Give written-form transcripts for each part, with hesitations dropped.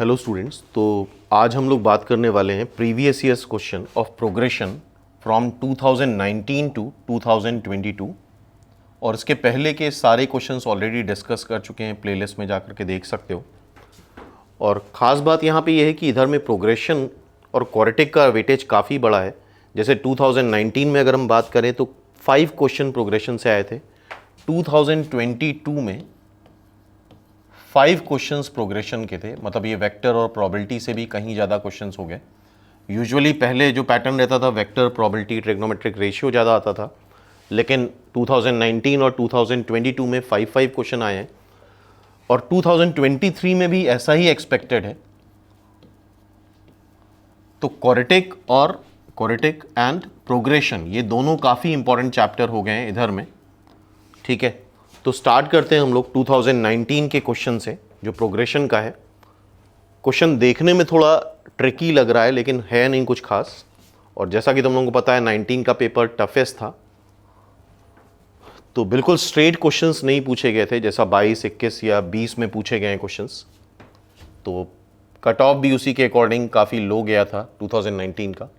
Hello students. तो आज हम लोग बात करने वाले हैं previous years question of progression from 2019 to 2022 और इसके पहले के सारे क्वेश्चंस ऑलरेडी डिस्कस कर चुके हैं, प्लेलिस्ट में जाकर के देख सकते हो। और ख़ास बात यहाँ पे ये है कि इधर में प्रोग्रेशन और क्वाड्रेटिक का वेटेज काफ़ी बड़ा है। जैसे 2019 में अगर हम बात करें तो 5 क्वेश्चन प्रोग्रेशन से आए थे, 2022 में 5 क्वेश्चंस प्रोग्रेशन के थे, मतलब ये वेक्टर और प्रोबेबिलिटी से भी कहीं ज़्यादा क्वेश्चंस हो गए। यूजुअली पहले जो पैटर्न रहता था वेक्टर, प्रोबेबिलिटी, ट्रिग्नोमेट्रिक रेशियो ज़्यादा आता था, लेकिन 2019 और 2022 में 5 क्वेश्चन आए हैं और 2023 में भी ऐसा ही एक्सपेक्टेड है। तो क्वाड्रेटिक एंड प्रोग्रेशन ये दोनों काफ़ी इंपॉर्टेंट चैप्टर हो गए हैं इधर में, ठीक है। तो स्टार्ट करते हैं हम लोग 2019 के क्वेश्चन से, जो प्रोग्रेशन का है। क्वेश्चन देखने में थोड़ा ट्रिकी लग रहा है लेकिन है नहीं कुछ खास। और जैसा कि तुम लोगों को पता है 19 का पेपर टफेस्ट था, तो बिल्कुल स्ट्रेट क्वेश्चंस नहीं पूछे गए थे जैसा 22, 21 या 20 में पूछे गए हैं क्वेश्चंस। तो कट ऑफ भी उसी के अकॉर्डिंग काफ़ी लो गया था 2019 का।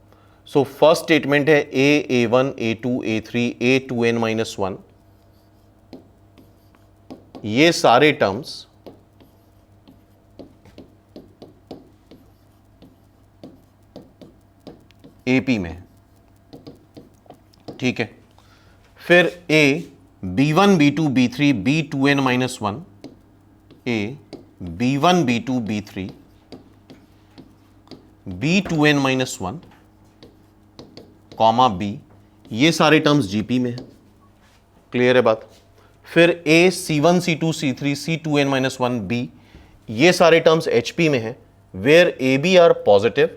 सो फर्स्ट स्टेटमेंट है A1, A2, A3, A2n-1, ये सारे टर्म्स AP में है, ठीक है। फिर A B1, B2, B3, B2n-1, A B1, B2, B3, B2n-1, comma B, ये सारे टर्म्स GP में है। क्लियर है बात। फिर A C1, C2, C3, C2n-1, B, ये सारे टर्म्स HP में हैं, where AB are positive,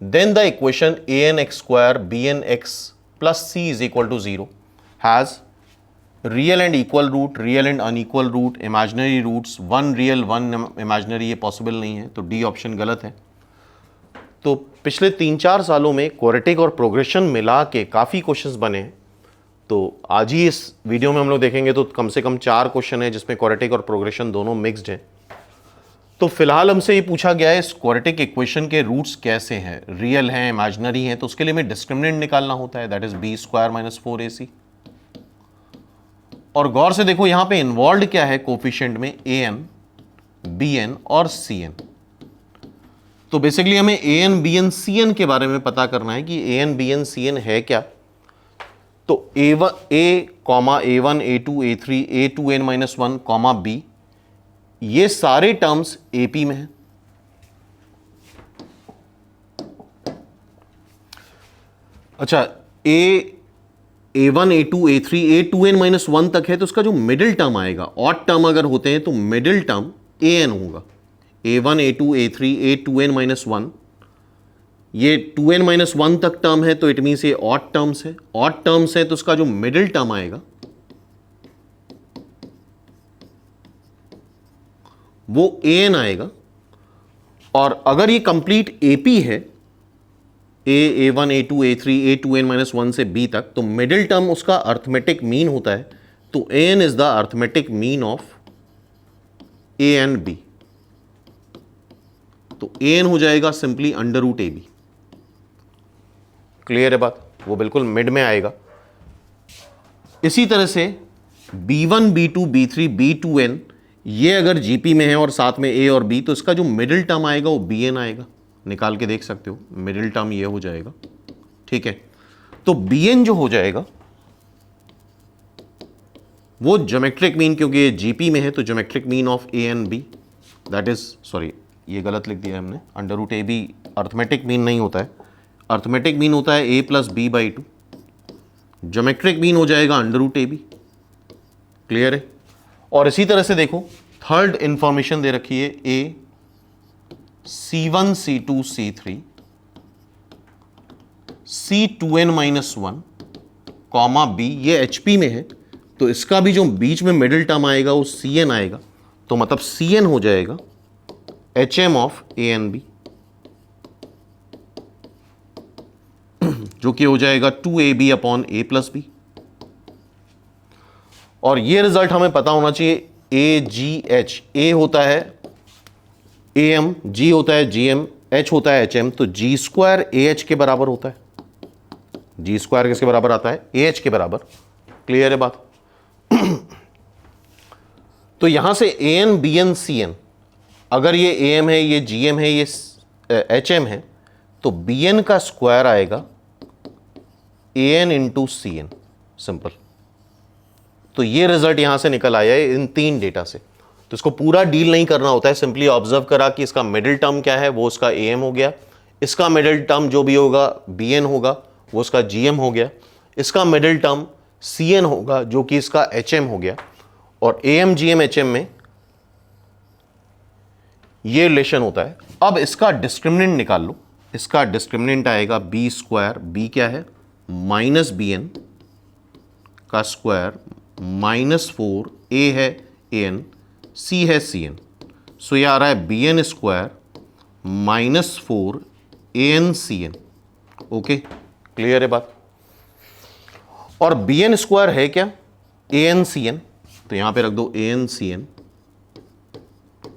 then the equation ANX² BNX plus C is equal to 0 has real and equal root, real and unequal root, imaginary roots, 1 real 1 imaginary, ये possible नहीं है, तो D option गलत है। तो पिछले 3-4 सालों में क्वाड्रेटिक और प्रोग्रेशन मिला के काफ़ी क्वेश्चंस बने हैं। तो आज ही इस वीडियो में हम लोग देखेंगे तो कम से कम 4 क्वेश्चन है जिसमें क्वाड्रेटिक और प्रोग्रेशन दोनों मिक्स्ड हैं। तो फिलहाल हमसे ये पूछा गया है इस क्वाड्रेटिक इक्वेशन के रूट्स कैसे हैं, रियल हैं, इमेजिनरी हैं। तो उसके लिए हमें डिस्क्रिमिनेंट निकालना होता है, दैट इज B² - 4AC। और गौर से देखो यहां पे इन्वॉल्व क्या है कोफिशिएंट में, AN, BN और CN। तो बेसिकली हमें AN, BN, CN के बारे में पता करना है कि AN, BN, CN है क्या। तो A1, A1, A2, A3, A2n-1, B, ये सारे टर्म्स AP में हैं। अच्छा, A1, A2, A3, A2n-1 तक है, तो उसका जो मिडिल टर्म आएगा, ऑड टर्म अगर होते हैं तो मिडिल टर्म AN होगा। A1, A2, A3, A2n-1, ये 2n-1 तक टर्म है तो इट मीन्स ये ऑड टर्म्स है। ऑड टर्म्स है तो उसका जो मिडिल टर्म आएगा वो AN आएगा। और अगर ये कंप्लीट AP है, A1, A2, A3, A2n-1 से B तक, तो मिडिल टर्म उसका अर्थमेटिक मीन होता है। तो AN is the arithmetic mean of A and B। तो AN हो जाएगा सिंपली √AB। क्लियर है बात, वो बिल्कुल मिड में आएगा। इसी तरह से B1, B2, B3, B2n, ये अगर GP में है और साथ में A और B, तो इसका जो मिडिल टर्म आएगा वो BN आएगा। निकाल के देख सकते हो, मिडिल टर्म ये हो जाएगा, ठीक है। तो BN जो हो जाएगा वो ज्योमेट्रिक मीन, क्योंकि ये GP में है तो geometric mean of A and B, that is, sorry ये गलत लिख दिया हमने, √AB अर्थमेटिक मीन नहीं होता है, अर्थमेटिक मीन होता है A + B/2, ज्योमेट्रिक मीन हो जाएगा √AB। क्लियर है। और इसी तरह से देखो थर्ड इंफॉर्मेशन दे रखी है, A C1, C2, C3, C2n-1, B, ये HP में है तो इसका भी जो बीच में मिडिल टर्म आएगा वो CN आएगा। तो मतलब CN हो जाएगा HM of A and B, जो कि हो जाएगा 2AB/A + B। और ये रिजल्ट हमें पता होना चाहिए AGH। A होता है ए एम, जी होता है जी एम, एच होता है एच एम, तो जी स्क्वायर ए एच के बराबर होता है। जी स्क्वायर किसके बराबर आता है? ए एच के बराबर। क्लियर है बात? तो यहां से ए n b n c n, अगर ये ए एम है, ये जी एम है, ये एच एम है, तो बी एन का स्क्वायर आएगा a n into c n, simple. तो ये रिजल्ट यहां से निकल आया है इन 3 डेटा से। तो इसको पूरा डील नहीं करना होता है, सिंपली ऑब्जर्व करा कि इसका मिडिल टर्म क्या है, वो उसका ए एम हो गया। इसका मिडिल टर्म जो भी होगा बी एन होगा, वो उसका जी एम हो गया। इसका मिडिल टर्म सी एन होगा, जो कि इसका एच एम हो गया। और A M G M H M में ये रिलेशन होता है। अब इसका डिस्क्रिमिनेंट निकाल लो। इसका डिस्क्रिमिनेंट आएगा बी स्क्वायर, बी क्या है? माइनस बी एन का स्क्वायर -4, ए है ए एन, सी है सी एन। सो ये आ रहा है b n square -4 a n c n. Okay, clear है बात? और बी एन स्क्वायर है क्या? A n c n. तो यहां पे रख दो a n c n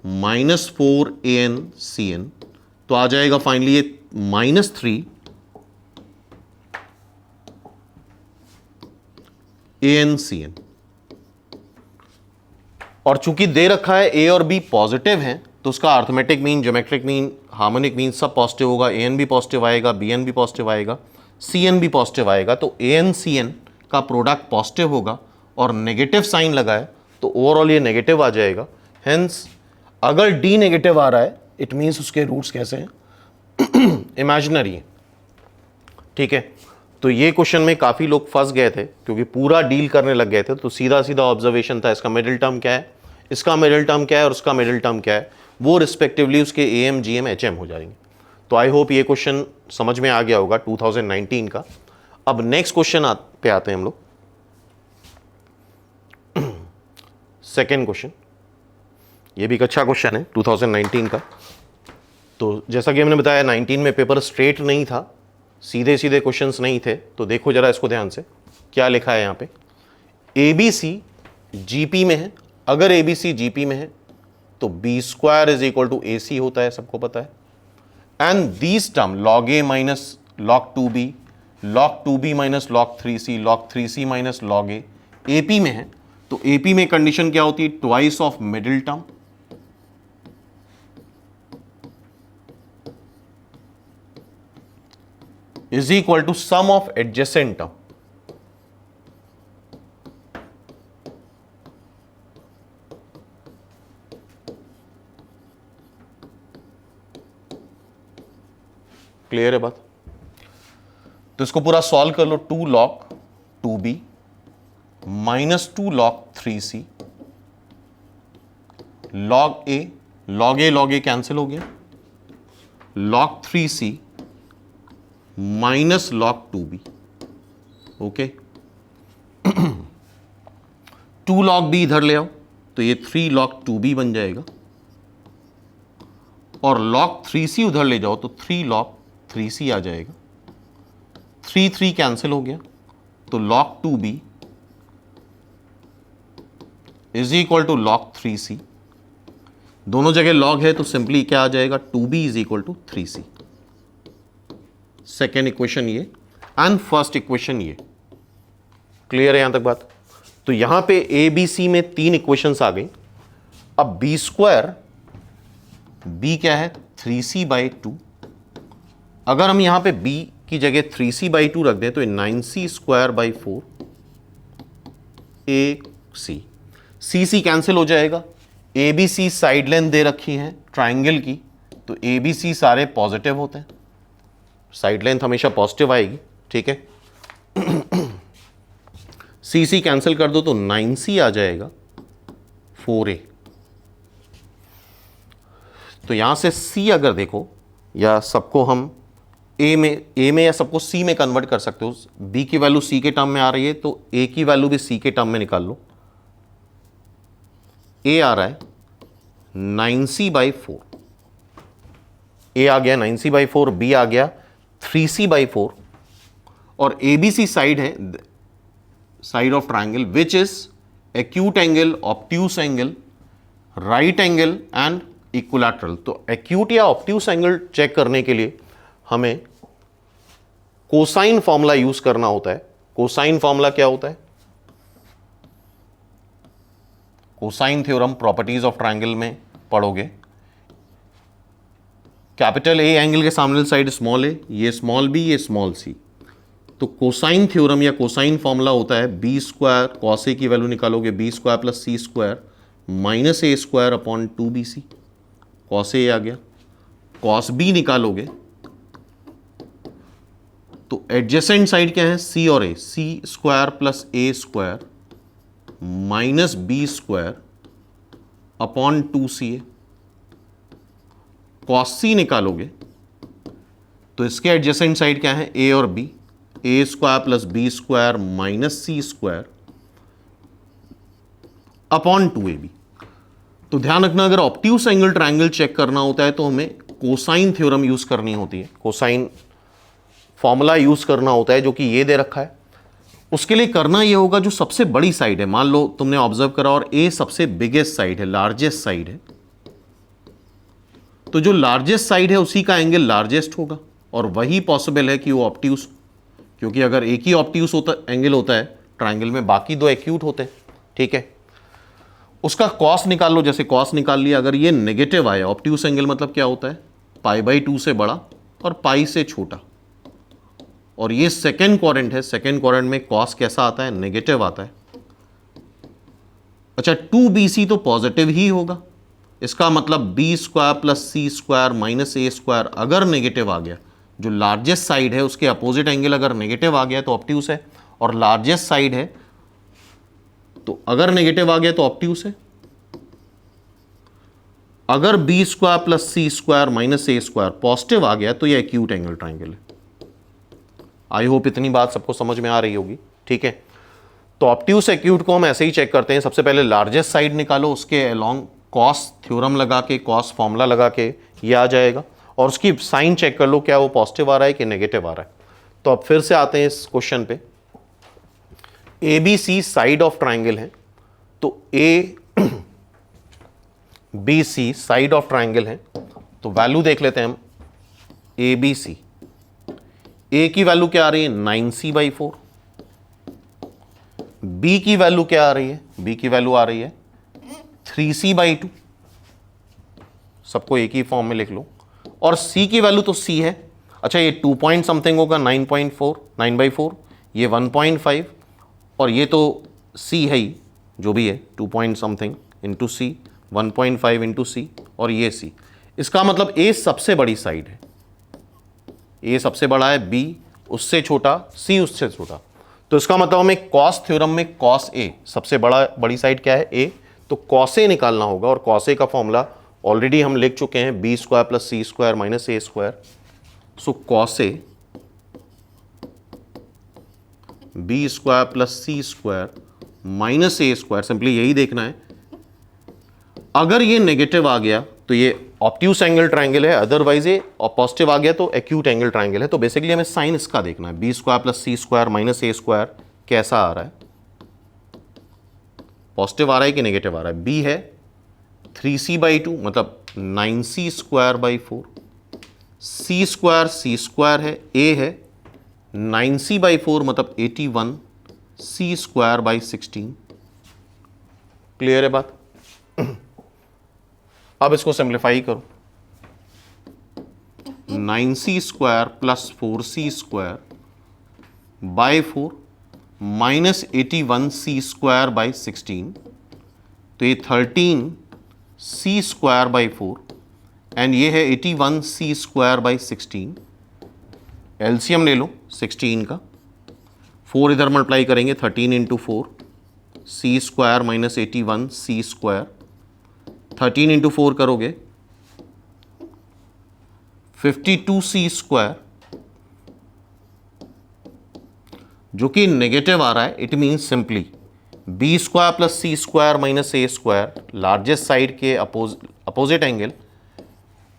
-4 a n c n. तो आ जाएगा फाइनली ये -3 ए एन सी एन। और चूंकि दे रखा है ए और बी पॉजिटिव है, तो उसका arithmetic mean, geometric mean, harmonic mean सब पॉजिटिव होगा। ए एन भी पॉजिटिव आएगा, बी एन भी पॉजिटिव आएगा, सी एन भी पॉजिटिव आएगा। तो ए एन सी एन का प्रोडक्ट पॉजिटिव होगा और नेगेटिव साइन लगा है, तो ओवरऑल ये नेगेटिव आ जाएगा। हेंस अगर डी नेगेटिव आ रहा है, इट मीन्स उसके रूट्स कैसे हैं? इमेजिनरी है। ठीक है, तो ये क्वेश्चन में काफ़ी लोग फंस गए थे क्योंकि पूरा डील करने लग गए थे। तो सीधा सीधा ऑब्जर्वेशन था, इसका मिडिल टर्म क्या है, इसका मिडिल टर्म क्या है और उसका मिडिल टर्म क्या है, वो रिस्पेक्टिवली उसके A M G M H M हो जाएंगे। तो आई होप ये क्वेश्चन समझ में आ गया होगा 2019 का। अब नेक्स्ट क्वेश्चन पे आते हैं हम लोग। सेकेंड क्वेश्चन, ये भी एक अच्छा क्वेश्चन है 2019 का। तो जैसा कि हमने बताया 19 में पेपर स्ट्रेट नहीं था, सीधे सीधे क्वेश्चंस नहीं थे। तो देखो जरा इसको ध्यान से, क्या लिखा है यहाँ पे? ए बी सी जीपी में है। अगर ए बी सी जीपी में है तो b square is equal to a c होता है, सबको पता है। And these term log a minus log 2b, log 2b minus log 3c, log 3c minus log a, AP में है। तो एपी में कंडीशन क्या होती है? Twice of middle term is equal to sum of adjacent term. Clear है बात? तो इसको पूरा सॉल्व कर लो। 2 log 2b minus 2 log 3c, log a cancel हो गया, log 3c minus log 2b। Okay, 2 log b इधर ले आओ तो ये 3 log 2b बन जाएगा, और log 3c उधर ले जाओ तो 3 log 3c आ जाएगा। 3 कैंसिल हो गया, तो log 2b is equal to log 3c। दोनों जगह log है तो सिंपली क्या आ जाएगा? 2b is equal to 3c। Second equation ये एंड फर्स्ट इक्वेशन ये। क्लियर है यहां तक बात? तो यहां पे ए बी सी में 3 इक्वेशंस आ गई। अब बी स्क्वायर, बी क्या है? 3c/2। अगर हम यहां पे b की जगह 3c/2 रख दें तो 9c²/4 ए सी, सी सी कैंसिल हो जाएगा। A B C side length दे रखी है ट्राइंगल की, तो ए बी सी सारे पॉजिटिव होते हैं, साइड लेंथ हमेशा पॉजिटिव आएगी। ठीक है, सी सी कैंसिल कर दो तो 9c आ जाएगा 4a। तो यहां से c अगर देखो, या सबको हम a में या सबको c में कन्वर्ट कर सकते हो। b की वैल्यू c के टर्म में आ रही है तो a की वैल्यू भी c के टर्म में निकाल लो। a आ रहा है 9c/4, a आ गया 9c/4, b आ गया 3c/4, और ABC साइड है side of triangle which is acute angle, obtuse angle, right angle and equilateral. तो एक्यूट या ऑब्ट्यूस एंगल चेक करने के लिए हमें कोसाइन फॉर्मूला यूज करना होता है। कोसाइन फॉर्मूला क्या होता है? Cosine theorem properties of triangle में पढ़ोगे। कैपिटल ए एंगल के सामने साइड स्मॉल ए, ये स्मॉल बी, ये स्मॉल सी। तो कोसाइन थ्योरम या कोसाइन फॉर्मूला होता है बी स्क्वायर, कॉस ए की वैल्यू निकालोगे B square plus C square minus A square upon 2bc। Cos A आ गया। कॉस बी निकालोगे तो एडजेसेंट साइड क्या है? सी और a, c square plus a square minus b square upon 2ca। Cos c निकालोगे तो इसके एडजेसेंट साइड क्या है? ए और b, a square plus b square minus c square upon 2ab। तो ध्यान रखना, अगर ऑब्ट्यूस एंगल ट्रायंगल चेक करना होता है तो हमें कोसाइन थ्योरम यूज करनी होती है, कोसाइन फॉर्मूला यूज करना होता है, जो कि ये दे रखा है। उसके लिए करना ये होगा, जो सबसे बड़ी साइड है, मान लो तुमने ऑब्जर्व करा और ए सबसे बिगेस्ट साइड है, लार्जेस्ट साइड है, तो जो लार्जेस्ट साइड है उसी का एंगल लार्जेस्ट होगा और वही पॉसिबल है कि वो ऑब्ट्यूस, क्योंकि अगर एक ही ऑब्ट्यूस एंगल होता है ट्रायंगल में, बाकी दो एक्यूट होते हैं। ठीक है, उसका कॉस निकाल लो। जैसे कॉस निकाल लिया, अगर ये नेगेटिव आया, ऑब्ट्यूस एंगल मतलब क्या होता है? π/2 से बड़ा और पाई से छोटा, और ये सेकेंड क्वाड्रेंट है। सेकेंड क्वाड्रेंट में कॉस कैसा आता है? नेगेटिव आता है। अच्छा, 2bc तो पॉजिटिव ही होगा, इसका मतलब B square plus C square minus A square अगर नेगेटिव आ गया, जो लार्जेस्ट साइड है उसके अपोजिट एंगल अगर नेगेटिव आ गया तो ऑब्ट्यूस है, और लार्जेस्ट साइड है तो अगर नेगेटिव आ गया तो ऑब्ट्यूस है। अगर B square plus C square minus A square positive आ गया तो ये एक्यूट एंगल ट्रायंगल है। आई होप इतनी बात सबको समझ में आ रही होगी। ठीक है, तो ऑब्ट्यूस एक्यूट को हम ऐसे ही चेक करते हैं। सबसे पहले लार्जेस्ट साइड निकालो, उसके अलोंग कॉस थ्योरम लगा के, कॉस फॉर्मूला लगा के ये आ जाएगा, और उसकी साइन चेक कर लो क्या वो पॉजिटिव आ रहा है कि नेगेटिव आ रहा है। तो अब फिर से आते हैं इस क्वेश्चन पे। A B C side of triangle है, तो A B C side of triangle है, तो वैल्यू देख लेते हैं हम। ए बी सी, ए की वैल्यू क्या आ रही है? 9c/4। बी की वैल्यू क्या आ रही है? बी की वैल्यू आ रही है 3c/2। सबको एक ही फॉर्म में लिख लो। और सी की वैल्यू तो सी है। अच्छा, ये 2 पॉइंट समथिंग होगा, 9.4, 9/4, ये 1.5, और ये तो सी है ही, जो भी है 2 पॉइंट समथिंग इंटू सी, 1.5 इंटू सी, और ये सी। इसका मतलब ए सबसे बड़ी साइड है, ए सबसे बड़ा है, बी उससे छोटा, सी उससे छोटा। तो इसका मतलब हमें कॉस थ्योरम में कॉस ए सबसे बड़ी साइड क्या है? ए। तो कॉस ए निकालना होगा, और कॉस ए का फॉर्मूला ऑलरेडी हम लिख चुके हैं, B square plus C square minus A square. So cos A B square plus C square minus A square, simply यही देखना है। अगर ये नेगेटिव आ गया तो ये ऑब्ट्यूस एंगल ट्रायंगल है, अदरवाइज ये पॉजिटिव आ गया तो एक्यूट एंगल ट्रायंगल है। तो बेसिकली हमें साइन इसका देखना है, B square plus C square minus A square कैसा आ रहा है, पॉजिटिव आ रहा है कि नेगेटिव आ रहा है। बी है 3c/2 मतलब 9c²/4, सी स्क्वायर है, ए है 9c/4 मतलब 81c²/16। क्लियर है बात? अब इसको सिंप्लीफाई करो, 9c² plus 4c²/4 minus 81c²/16, तो ये 13c²/4 एंड ये है 81c²/16। एलसीएम ले लो 16 का, 4 इधर मल्टीप्लाई करेंगे, 13 into 4, c² minus 81c², 13 into 4 करोगे 52c², जो कि नेगेटिव आ रहा है। It means simply B square plus C square minus A square, largest side के अपोजिट एंगल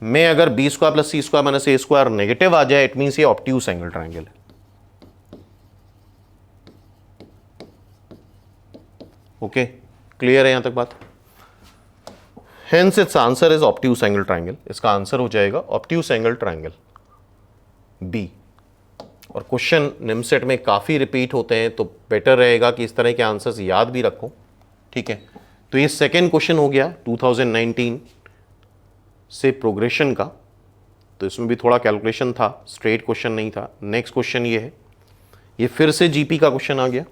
में अगर B square plus C square minus A square negative आ जाए, इट मीन्स ये ऑब्ट्यूस एंगल ट्रायंगल है। ओके, क्लियर है यहां तक बात? Hence it's answer is obtuse angle triangle. इसका आंसर हो जाएगा ऑब्ट्यूज एंगल ट्राइंगल बी। और क्वेश्चन निमसेट में काफ़ी रिपीट होते हैं तो बेटर रहेगा कि इस तरह के आंसर्स याद भी रखो, ठीक है। तो ये सेकेंड क्वेश्चन हो गया 2019 से प्रोग्रेशन का, तो इसमें भी थोड़ा कैलकुलेशन था, स्ट्रेट क्वेश्चन नहीं था। नेक्स्ट क्वेश्चन ये है, ये फिर से जीपी का क्वेश्चन आ गया।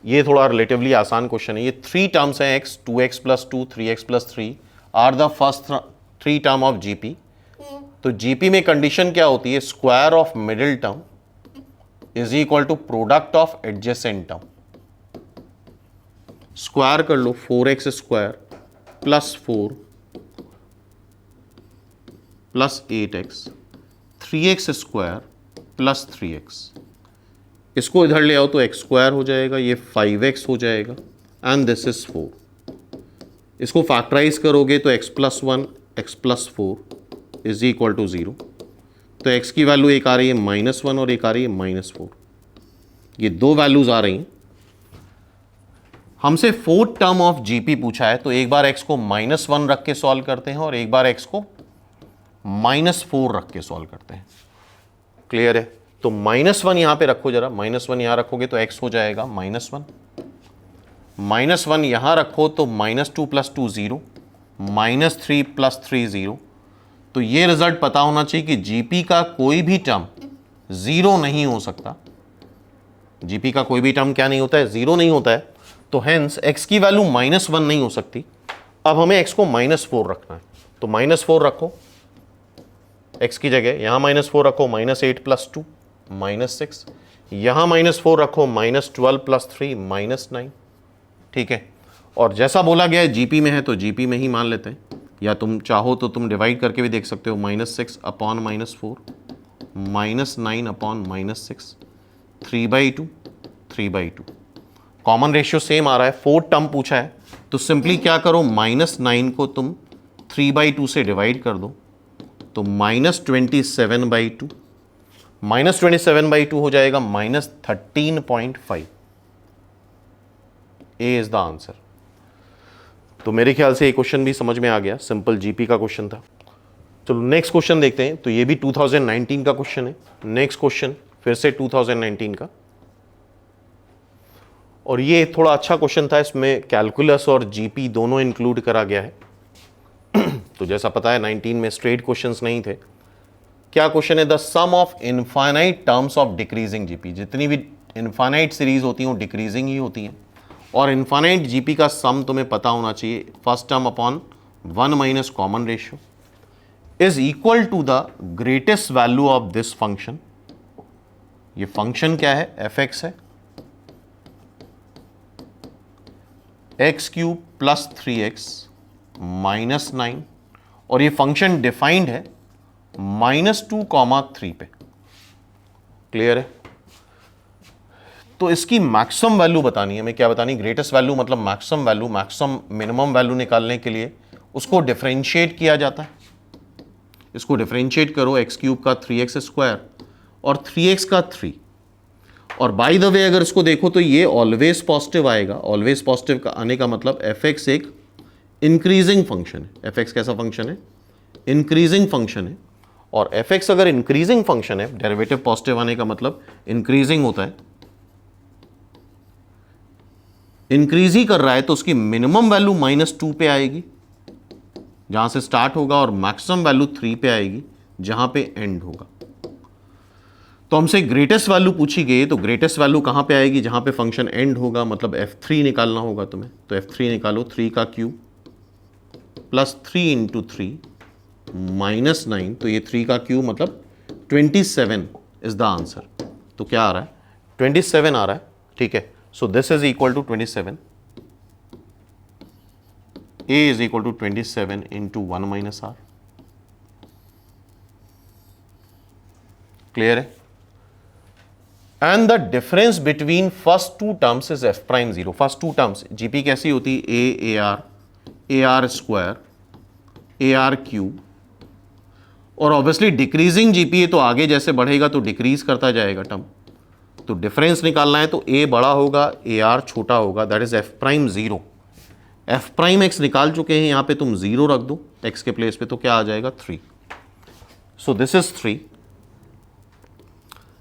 ये थोड़ा रिलेटिवली आसान क्वेश्चन है। ये 3 टर्म्स हैं, x 2x + 2 3x + 3 are the first 3 term of GP. तो जीपी में कंडीशन क्या होती है, square of middle term is equal to product of adjacent term. Square कर लो 4x² + 4 + 8x 3x² + 3x। इसको इधर ले आओ तो x² हो जाएगा, ये 5x हो जाएगा एंड दिस इज 4। इसको फैक्टराइज करोगे तो x + 1 x + 4 is equal to 0। तो x की वैल्यू एक आ रही है -1 और एक आ रही है -4। ये दो वैल्यूज आ रही हैं। हमसे 4th टर्म ऑफ जीपी पूछा है, तो एक बार x को -1 रख के सॉल्व करते हैं और एक बार x को -4 रख के सॉल्व करते हैं। क्लियर है? तो -1 यहां पे रखो, जरा -1 यहां रखोगे तो x हो जाएगा -1, -1 यहां रखो तो -2 + 2 0, -3 + 3 0। तो ये रिजल्ट पता होना चाहिए कि जीपी का कोई भी टर्म 0 नहीं हो सकता। जीपी का कोई भी टर्म क्या नहीं होता है, 0 नहीं होता है। तो हेंस x की वैल्यू -1 नहीं हो सकती। अब हमें x को -4 रखना है, तो -4 रखो x की जगह, यहां -4 रखो, -8 + 2 -6, यहां -4 रखो, -12 + 3 -9। ठीक है, और जैसा बोला गया है जीपी में है तो जीपी में ही मान लेते हैं, या तुम चाहो तो तुम डिवाइड करके भी देख सकते हो। -6 upon -4 -9 upon -6 3/2 3/2। Common ratio same आ रहा है, 4 टर्म पूछा है तो सिंपली क्या करो, -9 को तुम 3/2 से डिवाइड कर दो तो -27/2 -27/2 हो जाएगा -13.5। ए इज द आंसर। तो मेरे ख्याल से ये क्वेश्चन भी समझ में आ गया, सिंपल जीपी का क्वेश्चन था। चलो नेक्स्ट क्वेश्चन देखते हैं। तो ये भी 2019 का क्वेश्चन है। नेक्स्ट क्वेश्चन फिर से 2019 का, और ये थोड़ा अच्छा क्वेश्चन था, इसमें कैलकुलस और जीपी दोनों इंक्लूड करा गया है। तो जैसा पता है 19 में स्ट्रेट क्वेश्चंस नहीं थे। क्या क्वेश्चन है, the sum of infinite terms of decreasing GP. जितनी भी इनफाइनाइट सीरीज होती हैं वो डिक्रीजिंग ही होती हैं, और इनफाइनाइट जीपी का सम तुम्हें पता होना चाहिए, first term upon 1 - common ratio is equal to the greatest value of this function. ये फंक्शन क्या है, f(x) है, x³ + 3x -9, और ये फंक्शन डिफाइंड है -2, 3 पे। क्लियर है? तो इसकी मैक्सिमम वैल्यू बतानी है हमें। क्या बतानी? ग्रेटेस्ट वैल्यू मतलब maximum value. Maximum minimum value निकालने के लिए उसको डिफरेंशिएट किया जाता है। इसको डिफरेंशिएट करो, x³ का 3x² और 3x का 3। और बाय द वे अगर इसको देखो तो ये ऑलवेज पॉजिटिव आएगा। ऑलवेज पॉजिटिव का आने का मतलब f(x) एक इंक्रीजिंग फंक्शन है। f(x) कैसा फंक्शन है? इंक्रीजिंग फंक्शन है। और f(x) अगर इंक्रीजिंग फंक्शन है, डेरिवेटिव पॉजिटिव आने का मतलब इंक्रीजिंग होता है, इंक्रीज ही कर रहा है, तो उसकी मिनिमम वैल्यू -2 पे आएगी जहां से स्टार्ट होगा, और मैक्सिमम वैल्यू 3 पे आएगी जहां पे एंड होगा। तो हमसे ग्रेटेस्ट वैल्यू पूछी गई, तो ग्रेटेस्ट वैल्यू कहां पे आएगी? जहां पे फंक्शन एंड होगा, मतलब f3 निकालना होगा तुम्हें। तो f3 निकालो, 3 का क्यूब + 3 × 3 -9, तो ये 3 का क्यूब मतलब 27 इज द आंसर। तो क्या आ रहा है? 27 आ रहा है। ठीक है, so this is equal to 27. A is equal to 27 into 1 - r. Clear है? And the difference between first two terms is f'0. First two terms GP कैसी होती है? AR², AR³ और ऑब्वियसली डिक्रीजिंग जीपी है, तो आगे जैसे बढ़ेगा तो डिक्रीज करता जाएगा टर्म। तो डिफरेंस निकालना है तो a बड़ा होगा, AR छोटा होगा, that is f'0। F prime x निकाल चुके हैं, यहां पे तुम 0 रख दो एक्स के प्लेस पे, तो क्या आ जाएगा 3। सो दिस इज 3।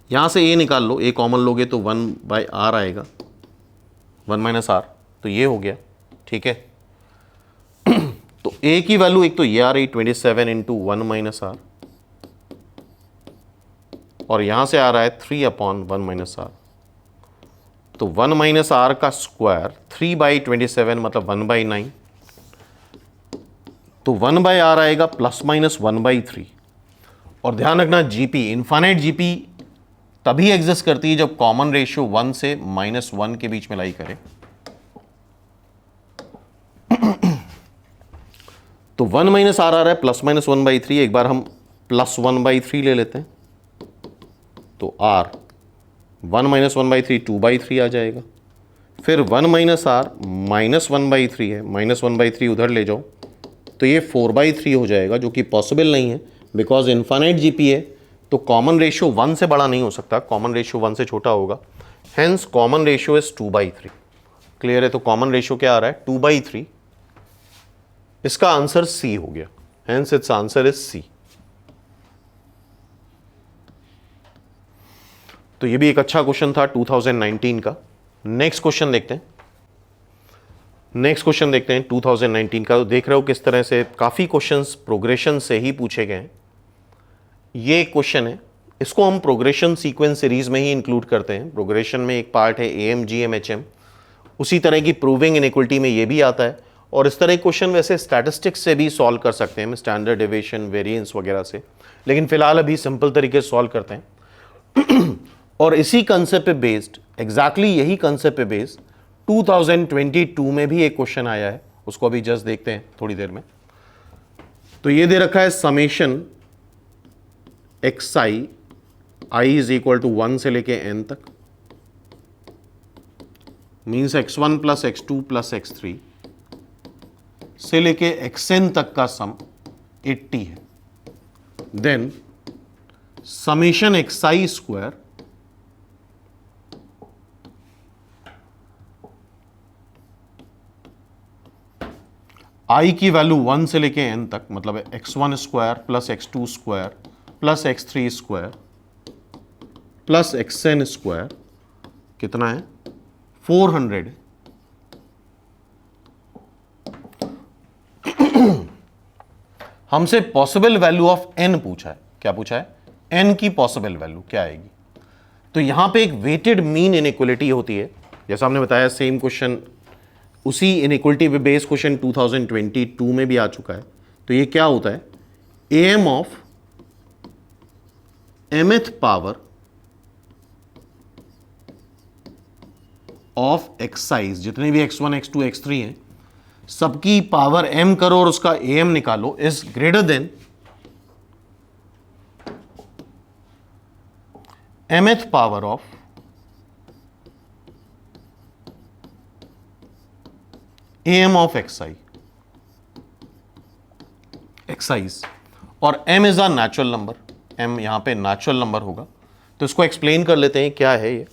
यहां से ए निकाल लो, ए कॉमन लोगे तो 1/r आएगा, 1 - r, तो ये हो गया। ठीक है, तो a की वैल्यू एक तो ये आ रही 27 × 1 - r, और यहां से आ रहा है 3/1 - r। तो 1 - r का स्क्वायर 3/27 मतलब 1/9, तो 1/r आएगा ±1/3। और ध्यान रखना जीपी, इनफाइनाइट जीपी तभी एग्जिस्ट करती है जब कॉमन रेशियो 1 से -1 के बीच में लाई करे। तो 1 - r आ रहा है ±1/3, एक बार हम +1/3 ले लेते हैं, तो r 1 - 1/3 2/3 आ जाएगा। फिर 1 - r -1/3 है, -1/3 उधर ले जाओ तो ये 4/3 हो जाएगा, जो कि पॉसिबल नहीं है बिकॉज इनफाइनाइट जीपी है, तो कॉमन रेशियो 1 से बड़ा नहीं हो सकता, कॉमन रेशियो 1 से छोटा होगा, hence common ratio is 2/3। Clear है? तो कॉमन रेशियो क्या आ रहा है 2/3। इसका आंसर सी हो गया, hence it's answer is C. तो ये भी एक अच्छा क्वेश्चन था 2019 का। नेक्स्ट क्वेश्चन देखते हैं, 2019 का। तो देख रहे हो किस तरह से काफी क्वेश्चंस प्रोग्रेशन से ही पूछे गए हैं। ये एक क्वेश्चन है, इसको हम प्रोग्रेशन सीक्वेंस सीरीज में ही इंक्लूड करते हैं। प्रोग्रेशन में एक पार्ट है एएम जीएम एचएम, उसी तरह की प्रूविंग इनइक्वलिटी में ये भी आता है। और इस तरह के क्वेश्चन वैसे स्टैटिस्टिक्स से भी सॉल्व कर सकते हैं, स्टैंडर्ड डेविएशन वेरिएंस वगैरह से, लेकिन फिलहाल अभी सिंपल तरीके से सॉल्व करते हैं। और इसी कंसेप्ट पे बेस्ड, एग्जैक्टली यही कंसेप्ट पे बेस्ड 2022 में भी एक क्वेश्चन आया है, उसको अभी जस्ट देखते हैं थोड़ी देर में। तो ये दे रखा है समेशन xi i = 1 से लेके n तक, मीन्स x1 + x2 + x3 से लेके xn तक का सम 80 है। Then summation xi square i की वैल्यू 1 से लेके n तक, मतलब x1 square + x2 square + x3 square + xn square कितना है 400। हमसे पॉसिबल वैल्यू ऑफ n पूछा है। क्या पूछा है? n की पॉसिबल वैल्यू क्या आएगी। तो यहां पे एक वेटेड मीन इनइक्वलिटी होती है, जैसा हमने बताया सेम क्वेश्चन, उसी इनइक्वलिटी पे बेस्ड क्वेश्चन 2022 में भी आ चुका है। तो ये क्या होता है, am of mth power of excise, जितने भी x1 x2 x3 हैं, सबकी पावर m करो और उसका am निकालो, is greater then mth power of am of excise. और m is a natural number, m यहां पे नेचुरल नंबर होगा। तो इसको एक्सप्लेन कर लेते हैं क्या है ये।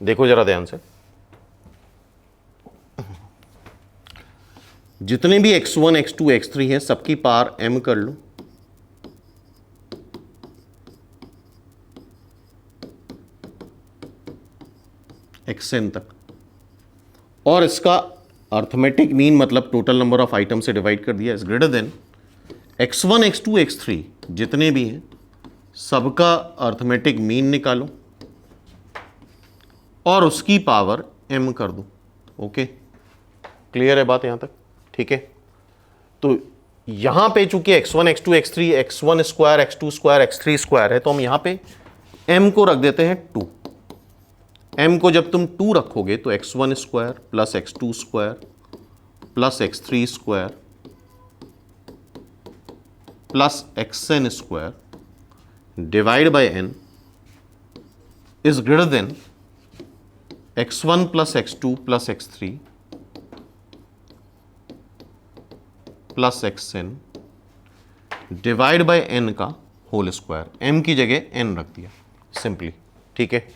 देखो जरा ध्यान से, जितने भी x1 x2 x3 है सबकी पावर m कर लो, xn तक, और इसका अर्थमेटिक मीन मतलब टोटल नंबर ऑफ आइटम से डिवाइड कर दिया, is greater then x1 x2 x3 जितने भी हैं सबका अर्थमेटिक मीन निकालो और उसकी पावर m कर दो। ओके, क्लियर है बात यहां तक? ठीक है, तो यहां पे चूंकि x1 x2 x3 x1 square x2 square x3 square है, तो हम यहां पे m को रख देते हैं 2। m को जब तुम 2 रखोगे तो x1 square + x2 square + x3 square + xn square divide by n is greater then x1 + x2 + x3 + xn divide by n का होल स्क्वायर। m की जगह n रख दिया सिंपली। ठीक है,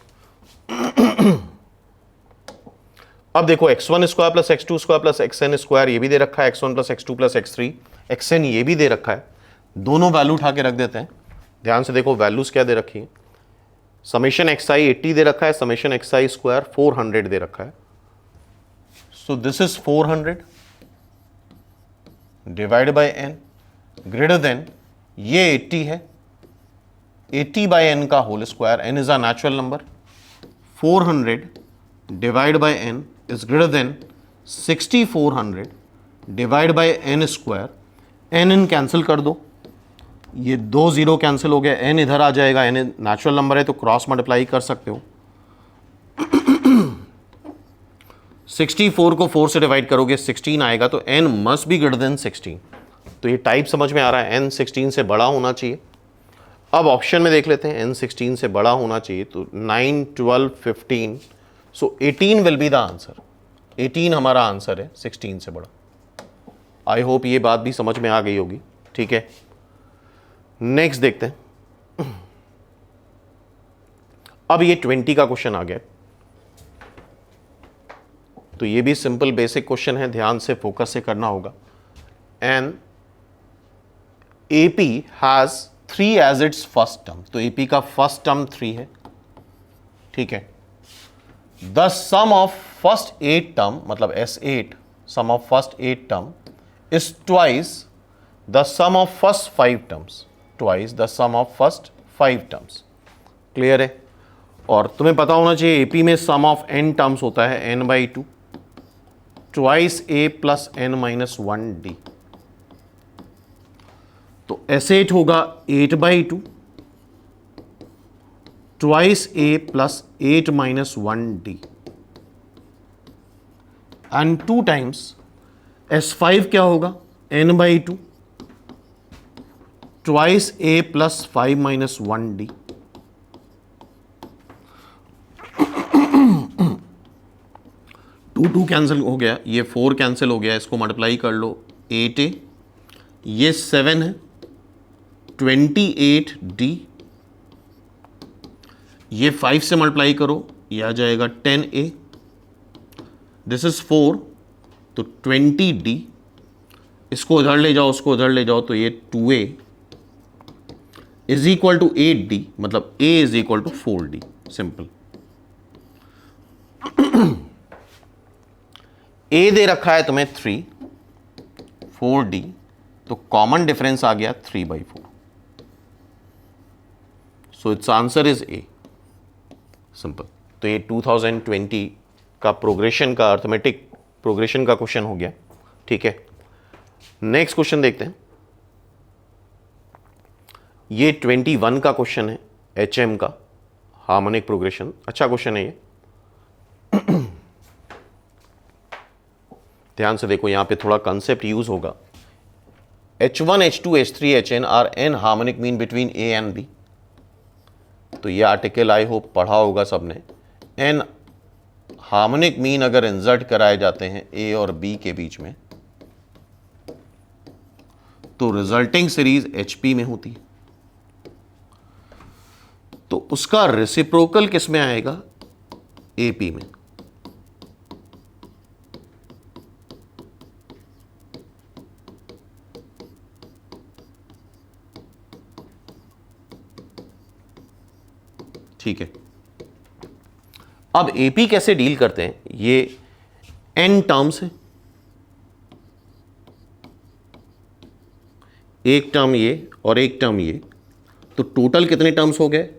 अब देखो x1 square plus x2 square plus xn square ये भी दे रखा है, x1 plus x2 plus x3 xn ये भी दे रखा है। दोनों वैल्यू उठा के रख देते हैं। ध्यान से देखो वैल्यूज क्या दे रखी है। समेशन xi 80 दे रखा है, समेशन xi स्क्वायर 400 दे रखा है। So this is 400 divide by n greater than ये 80 है, 80 बाय n का whole square, n is a natural number, 400 divide by n is greater than 6400 divide by n square. n cancel कर दो, ये 2 0 cancel हो गया, n इधर आ जाएगा, n नेचुरल नंबर है तो क्रॉस मल्टीप्लाई कर सकते हो। 64 को 4 से डिवाइड करोगे 16 आएगा, तो n must be greater than 16। तो ये टाइप समझ में आ रहा है, n 16 से बड़ा होना चाहिए। अब ऑप्शन में देख लेते हैं, n 16 से बड़ा होना चाहिए, तो 9 12 15, सो 18 विल बी द आंसर। 18 हमारा आंसर है 16 से बड़ा। आई होप ये बात भी समझ में आ गई होगी। ठीक है, नेक्स्ट देखते हैं। अब ये 20 का क्वेश्चन आ गया, तो ये भी सिंपल बेसिक क्वेश्चन है, ध्यान से फोकस से करना होगा। An AP has 3 as its first term, तो AP का फर्स्ट टर्म 3 है। ठीक है, the sum of first 8 term मतलब S8, sum of first 8 term is twice the sum of first 5 terms, twice the sum of first 5 terms. Clear है? और तुम्हें पता होना चाहिए AP में सम ऑफ n टर्म्स होता है n/2, twice A plus n minus 1D। तो S8 होगा 8/2 twice A plus 8 minus 1D and 2 times S5 क्या होगा n/2 twice A plus 5 minus 1D। To cancel हो गया, ये 4 कैंसिल हो गया, इसको मल्टीप्लाई कर लो 8A, ये 7 है 28D, ये 5 से मल्टीप्लाई करो, ये आ जाएगा 10A, दिस इज 4 तो 20D, इसको उधर ले जाओ उसको उधर ले जाओ तो ये 2A is equal to 8D, मतलब A is equal to 4D। Simple. A दे रखा है तुम्हें 3, 4D, तो कॉमन डिफरेंस आ गया 3/4, so it's answer is A। Simple. तो ये 2020 का प्रोग्रेशन का अर्थमेटिक प्रोग्रेशन का क्वेश्चन हो गया। ठीक है, नेक्स्ट क्वेश्चन देखते हैं। ये 21 का क्वेश्चन है, HM का हार्मोनिक प्रोग्रेशन। अच्छा क्वेश्चन है ये, ध्यान से देखो, यहां पे थोड़ा कंसेप्ट यूज होगा। H1 H2 H3 Hn are n harmonic mean between A and B। तो ये आर्टिकल आई होप पढ़ा होगा सबने। n हार्मोनिक मीन अगर इंसर्ट कराए जाते हैं A और B के बीच में, तो रिजल्टिंग सीरीज HP में होती है। तो उसका रेसिप्रोकल किस में आएगा? AP में। ठीक है, अब AP कैसे डील करते हैं? ये n टर्म्स है, एक टर्म ये और एक टर्म ये, तो टोटल कितने टर्म्स हो गए?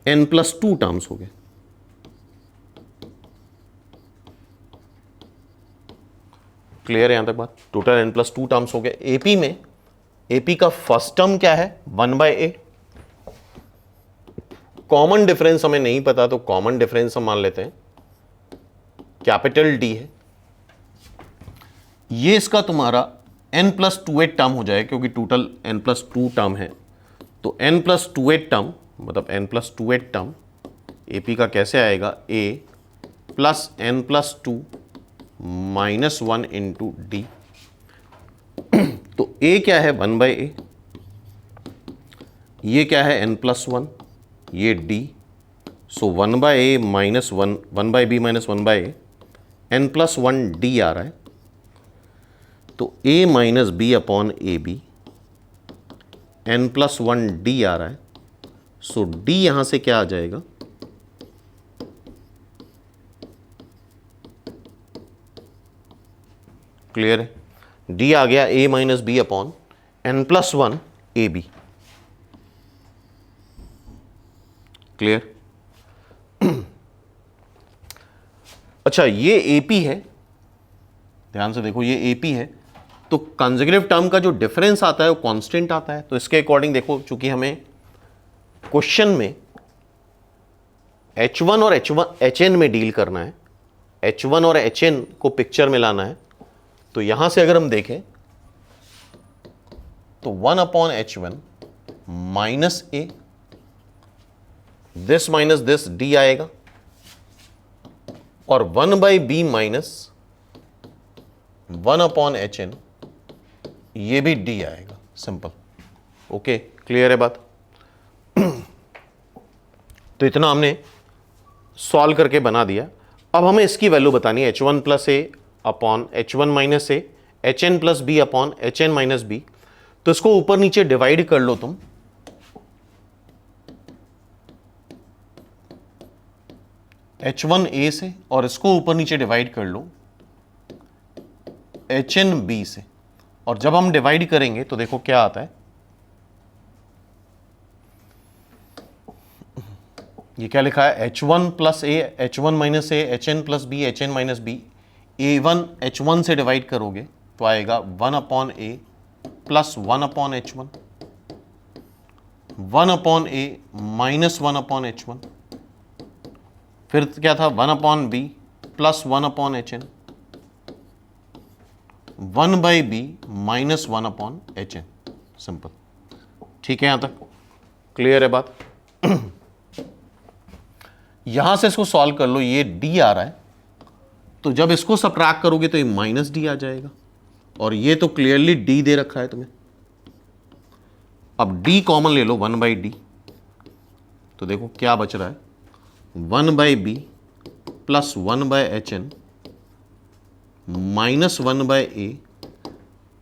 n+2 टर्म्स हो गए। क्लियर है यहां तक बात? टोटल n+2 टर्म्स हो गए। AP में AP का फर्स्ट टर्म क्या है? 1/A। कॉमन डिफरेंस हमें नहीं पता, तो कॉमन डिफरेंस हम मान लेते हैं कैपिटल D है। ये इसका तुम्हारा n+2 टर्म हो जाए, क्योंकि टोटल n+2 टर्म है। तो n+2 टर्म मतलब n+2 टर्म AP का कैसे आएगा? A plus n+2 minus 1 into D। तो A क्या है? 1/A। ये क्या है? n+1, ये D। सो 1/A minus 1, 1/B minus 1/A, n plus one d आ रहा है, तो a minus B upon a b, n plus one d आ रहा है, सो d यहां से क्या आ जाएगा, क्लियर है, d आ गया a minus B upon n plus one A B, clear. अच्छा ये AP है, ध्यान से देखो ये AP है, तो कंसेक्यूटिव टर्म का जो डिफरेंस आता है वो कांस्टेंट आता है, तो इसके अकॉर्डिंग देखो, चूंकि हमें क्वेश्चन में H1 और HN में डील करना है, H1 और HN को पिक्चर में लाना है, तो यहां से अगर हम देखें तो 1 upon H1 minus A, this minus this D आएगा, और 1 by B minus 1 upon HN, ये भी डी आएगा, सिंपल। ओके, क्लियर है बात। तो इतना हमने सॉल्व करके बना दिया। अब हमें इसकी वैल्यू बतानी है, H1 plus A upon H1 minus A, HN plus B upon HN minus B. तो इसको ऊपर नीचे डिवाइड कर लो तुम, H1 ए से, और इसको ऊपर नीचे डिवाइड कर लो HN बी से, और जब हम डिवाइड करेंगे तो देखो क्या आता है, ये क्या लिखा है, H1 plus A, H1 minus A, HN plus B, HN minus B, A1 H1 से डिवाइड करोगे तो आएगा 1 upon A plus 1 upon H1, 1 upon A minus 1 upon H1, फिर क्या था 1 upon B plus 1 upon HN, 1 by B minus 1 upon HN, simple. ठीक है, यहां तक क्लियर है बात। यहां से इसको सॉल्व कर लो, ये d आ रहा है, तो जब इसको सबट्रैक्ट करोगे तो ये माइनस डी आ जाएगा, और ये तो क्लियरली d दे रखा है तुम्हें। अब d कॉमन ले लो, 1 बाई डी, तो देखो क्या बच रहा है, 1 by B plus 1 by HN minus 1 by A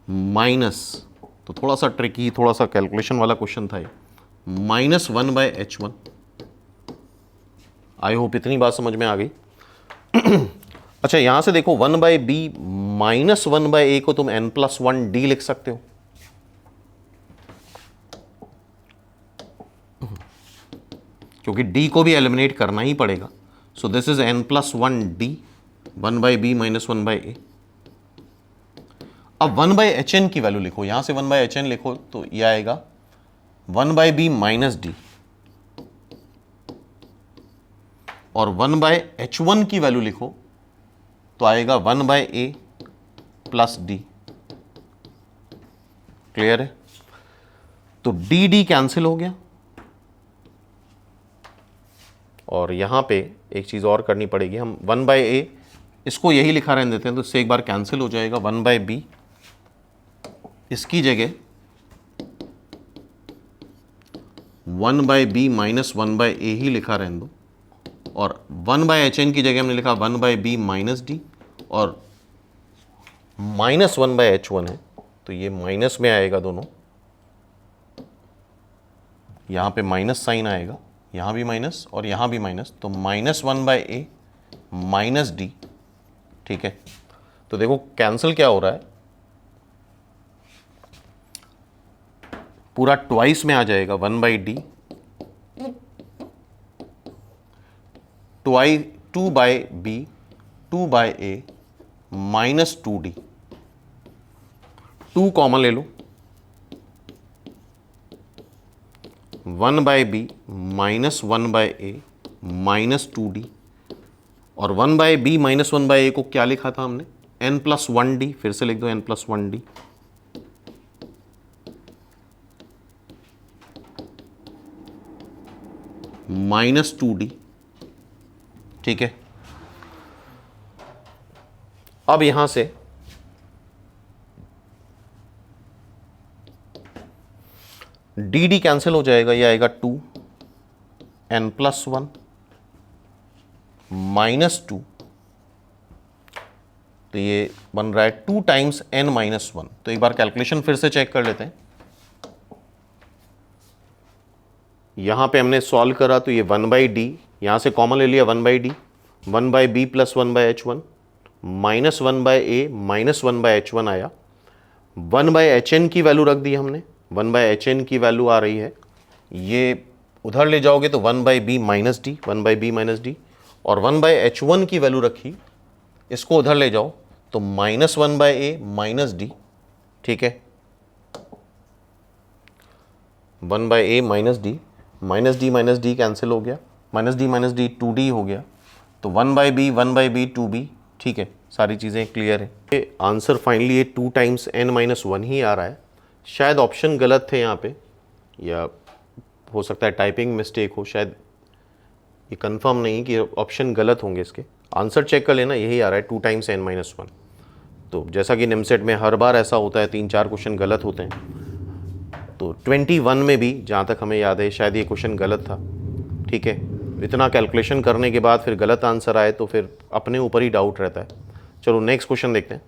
minus, तो थोड़ा सा ट्रिकी, थोड़ा सा कैलकुलेशन वाला क्वेश्चन था ये, minus 1 by H1। I hope इतनी बात समझ में आ गई। अच्छा यहां से देखो 1 बाई बी माइनस 1 बाई ए को तुम n प्लस वन डी लिख सकते हो, क्योंकि d को भी एलिमिनेट करना ही पड़ेगा। So this is n plus one d, 1 by B minus 1 by a. अब 1 बाई HN की वैल्यू लिखो, यहां से 1 बाई HN लिखो तो यह आएगा 1 बाई बी माइनस डी, और 1 बाय H1 की वैल्यू लिखो तो आएगा 1 by A plus D, clear है। तो डी डी कैंसिल हो गया, और यहां पे एक चीज और करनी पड़ेगी, हम 1 बाय ए इसको यही लिखा रहने देते हैं, तो इससे एक बार कैंसिल हो जाएगा, 1 बाय बी इसकी जगह 1 बाय बी माइनस 1 बाय ए ही लिखा रहने दो, और 1 बाय HN की जगह हमने लिखा 1 बाय बी माइनस डी, और माइनस 1 बाय H1 है तो ये माइनस में आएगा दोनों, यहां पे माइनस साइन आएगा, यहां भी माइनस और यहां भी माइनस, तो minus 1 by A minus D. ठीक है, तो देखो कैंसिल क्या हो रहा है, पूरा ट्वाइस में आ जाएगा, 1 by D, 2 by B, 2 by A minus 2d, 2 common ले लो, 1 by B minus 1 by A minus 2d, और 1 by B minus 1 by A को क्या लिखा था हमने, n प्लस 1d, फिर से लिख दो n plus 1d, minus 2d। ठीक है, अब यहां से डी डी कैंसिल हो जाएगा, ये आएगा 2 n प्लस 1 माइनस 2 तो ये बन रहा है 2 टाइम्स n माइनस 1। तो एक बार कैलकुलेशन फिर से चेक कर लेते हैं। यहां पे हमने सॉल्व करा तो ये 1/d, यहां से कॉमन ले लिया 1/d, 1/b plus 1/h1 minus 1/a minus 1/h1 आया। 1/hn की वैल्यू रख दी हमने, 1/hn की वैल्यू आ रही है, ये उधर ले जाओगे तो 1/b minus D, 1/b minus D, और 1/h1 की वैल्यू रखी, इसको उधर ले जाओ तो माइनस 1/a माइनस डी। ठीक है, 1/a minus D, minus D cancel हो गया, माइनस डी 2d हो गया, तो 1/b 2b। ठीक है, सारी चीज़ें क्लियर है। आंसर फाइनली ये 2 टाइम्स n माइनस 1 ही आ रहा है। शायद ऑप्शन गलत थे यहाँ पे, या हो सकता है टाइपिंग मिस्टेक हो, शायद ये कंफर्म नहीं कि ऑप्शन गलत होंगे इसके। आंसर चेक कर लेना, यही आ रहा है 2 टाइम्स n माइनस 1। तो जैसा कि निमसेट में हर बार ऐसा होता है, 3-4 क्वेश्चन गलत होते हैं, तो 21 में भी जहाँ तक हमें याद है शायद ये क्वेश्चन गलत था। ठीक है, इतना कैलकुलेशन करने के बाद फिर गलत आंसर आए तो फिर अपने ऊपर ही डाउट रहता है। चलो नेक्स्ट क्वेश्चन देखते हैं।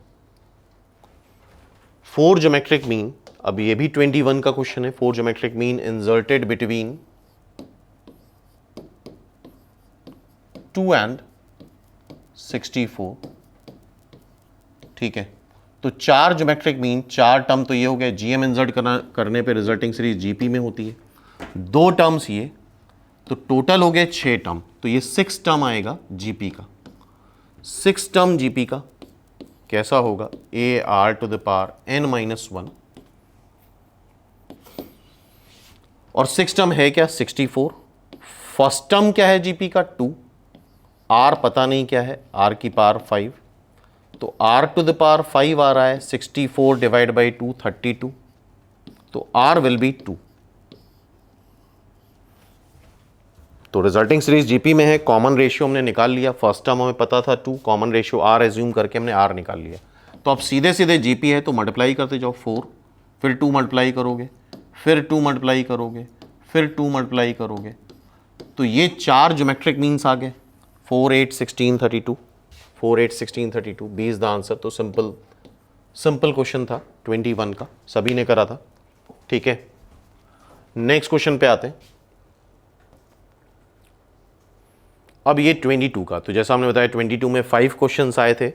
4 ज्योमेट्रिक मीन, अब ये भी 21 का क्वेश्चन है। 4 geometric mean inserted between 2 and 64। ठीक है, तो 4 ज्योमेट्रिक मीन, 4 टर्म तो ये हो गया, जीएम इंसर्ट करने पे रिजल्टिंग सीरीज जीपी में होती है। 2 टर्म्स ये, तो टोटल हो गए 6 टर्म, तो ये 6 टर्म आएगा जीपी का। 6 टर्म जीपी का कैसा होगा, A R to the power n minus 1, और 6 टर्म है क्या 64। फर्स्ट टर्म क्या है जीपी का 2, आर पता नहीं क्या है, आर की पावर 5, तो आर टू द पावर 5 आ रहा है, 64 डिवाइड बाई 2 32, तो आर विल बी 2। तो रिजल्टिंग सीरीज जीपी में है। कॉमन रेशियो हमने निकाल लिया, फर्स्ट टर्म हमें पता था 2, कॉमन रेशियो आर एज्यूम करके हमने आर निकाल लिया। तो अब सीधे सीधे जीपी है तो मल्टीप्लाई करते जाओ, 4, फिर 2 मल्टीप्लाई करोगे, फिर 2 मल्टीप्लाई करोगे, फिर 2 मल्टीप्लाई करोगे, तो ये 4 ज्योमेट्रिक मीन्स आ गए, 4 8 16 32, 4 8 16 32, बी इज द आंसर। तो सिंपल क्वेश्चन था 21 का, सभी ने करा था। ठीक है, नेक्स्ट क्वेश्चन पे आते हैं। अब ये 22 का, तो जैसा हमने बताया 22 में 5 क्वेश्चंस आए थे,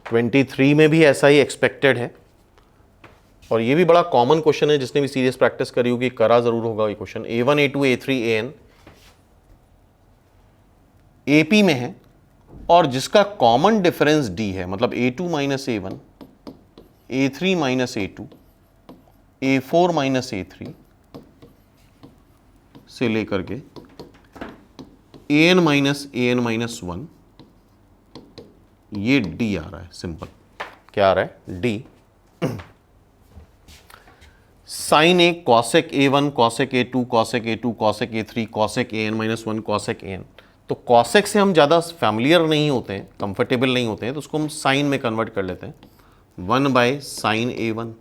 23 में भी ऐसा ही एक्सपेक्टेड है, और ये भी बड़ा कॉमन क्वेश्चन है, जिसने भी सीरियस प्रैक्टिस करी होगी करा जरूर होगा ये question. A1 A2 A3 AN AP में है, और जिसका कॉमन डिफरेंस D है, मतलब A2 minus A1, A3 minus A2, A4 minus A3 से लेकर के AN माइनस 1, ये D आ रहा है। सिंपल क्या आ रहा है, D। Sine A cosec A1 cosec A2 cosec A2 cosec A3 cosec AN minus 1 cosec AN। तो कॉसेक से हम ज़्यादा फैमिलियर नहीं होते हैं, कंफर्टेबल नहीं होते हैं, तो उसको हम साइन में कन्वर्ट कर लेते हैं। 1 by sine A1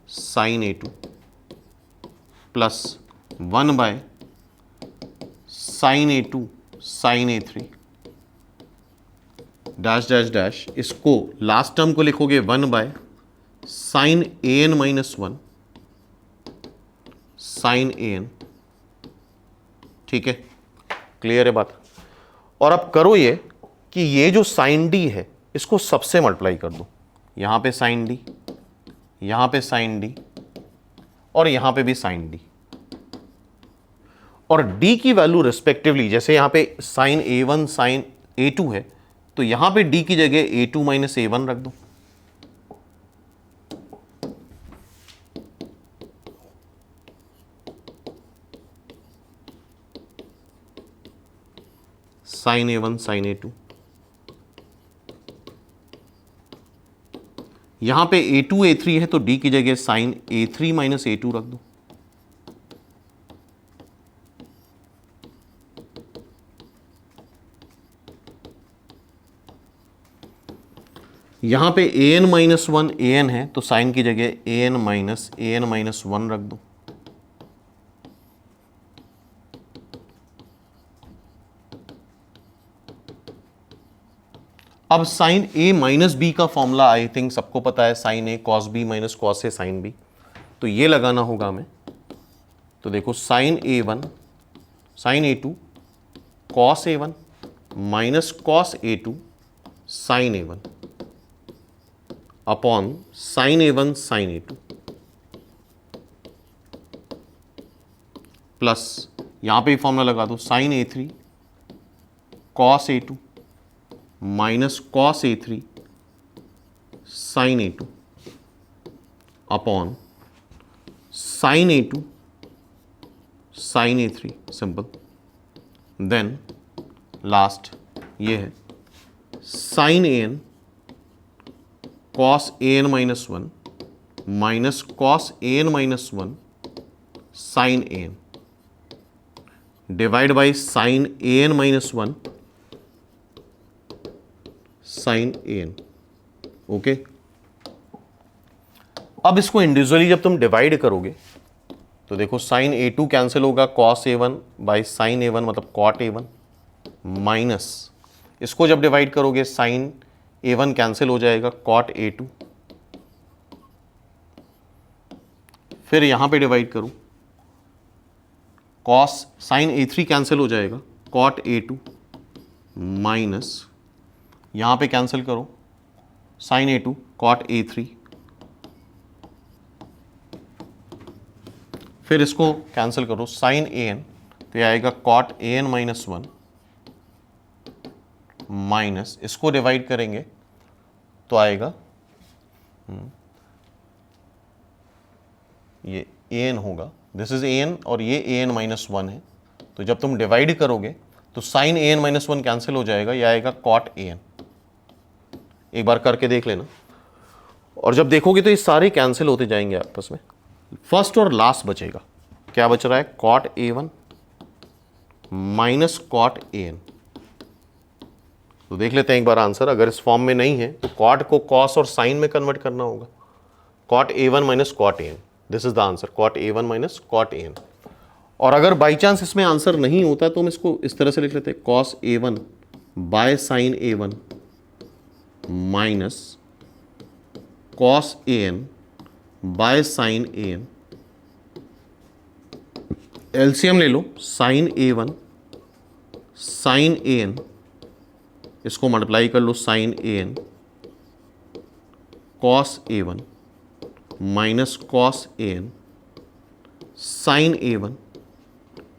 sine A2 plus 1 by sine A2 sine A3 dash dash dash, इसको लास्ट टर्म को लिखोगे 1 by sine AN minus 1 sine AN। ठीक है, क्लियर है बात। और अब करो ये कि ये जो साइन D है इसको सबसे मल्टीप्लाई कर दो, यहां पे साइन D, यहां पे साइन D, और यहां पे भी साइन D, और D की वैल्यू रिस्पेक्टिवली, जैसे यहां पे साइन A1 साइन A2 है, तो यहां पे D की जगह A2 माइनस A1 रख दो। साइन A1 साइन A2, यहां पे A2 A3 है तो D की जगह साइन A3 माइनस A2 रख दो। यहां पे AN माइनस 1 AN है तो साइन की जगह AN माइनस 1 रख दो। अब साइन ए माइनस बी का फॉर्मूला आई थिंक सबको पता है, sine A cos B minus cos A sine B, तो ये लगाना होगा हमें। तो देखो sine A one sine A two cos A one minus cos A two sine A one upon sine A one sine A two plus यहां पे formula लगा दो, sine A three cos A two minus cos A three sign A two upon sine A two sine A three, simple. Then last ये है sine A N cos A N minus one minus cos A N minus one sine A N divide by sine A N minus one sine A N. Okay, अब इसको individually जब तुम divide करोगे तो देखो sine A two cancel होगा cos A one by sine A one मतलब cot A one, minus इसको जब डिवाइड करोगे साइन ए वन कैंसिल हो जाएगा कॉट ए टू, फिर यहां पे डिवाइड करूं cos sine A three cancel हो जाएगा कॉट ए टू, माइनस यहां पे कैंसिल करो sine A two cot A three, फिर इसको कैंसिल करो साइन ए एन, तो ये आएगा cot A N minus one minus इसको डिवाइड करेंगे तो आएगा ये ए एन होगा, दिस इज ए एन और ये ए एन माइनस वन है, तो जब तुम डिवाइड करोगे तो साइन ए एन माइनस वन कैंसिल हो जाएगा, ये आएगा कॉट ए एन। एक बार करके देख लेना, और जब देखोगे तो ये सारे कैंसिल होते जाएंगे आपस में, फर्स्ट और लास्ट बचेगा, क्या बच रहा है cot A one minus cot A N. तो देख लेते हैं एक बार आंसर, अगर इस फॉर्म में नहीं है तो कॉट को कॉस और साइन में कन्वर्ट करना होगा, cot A one minus cot A N, this is the answer, cot A one minus cot A N. और अगर बाई चांस इसमें आंसर नहीं होता तो हम इसको इस तरह से लिख लेते हैं, cos A one by sine A one minus cos A N by sine A N, LCM ले लो, साइन ए वन साइन ए एन, इसको मल्टीप्लाई कर लो sine A N cos A one minus cos A N sine A one.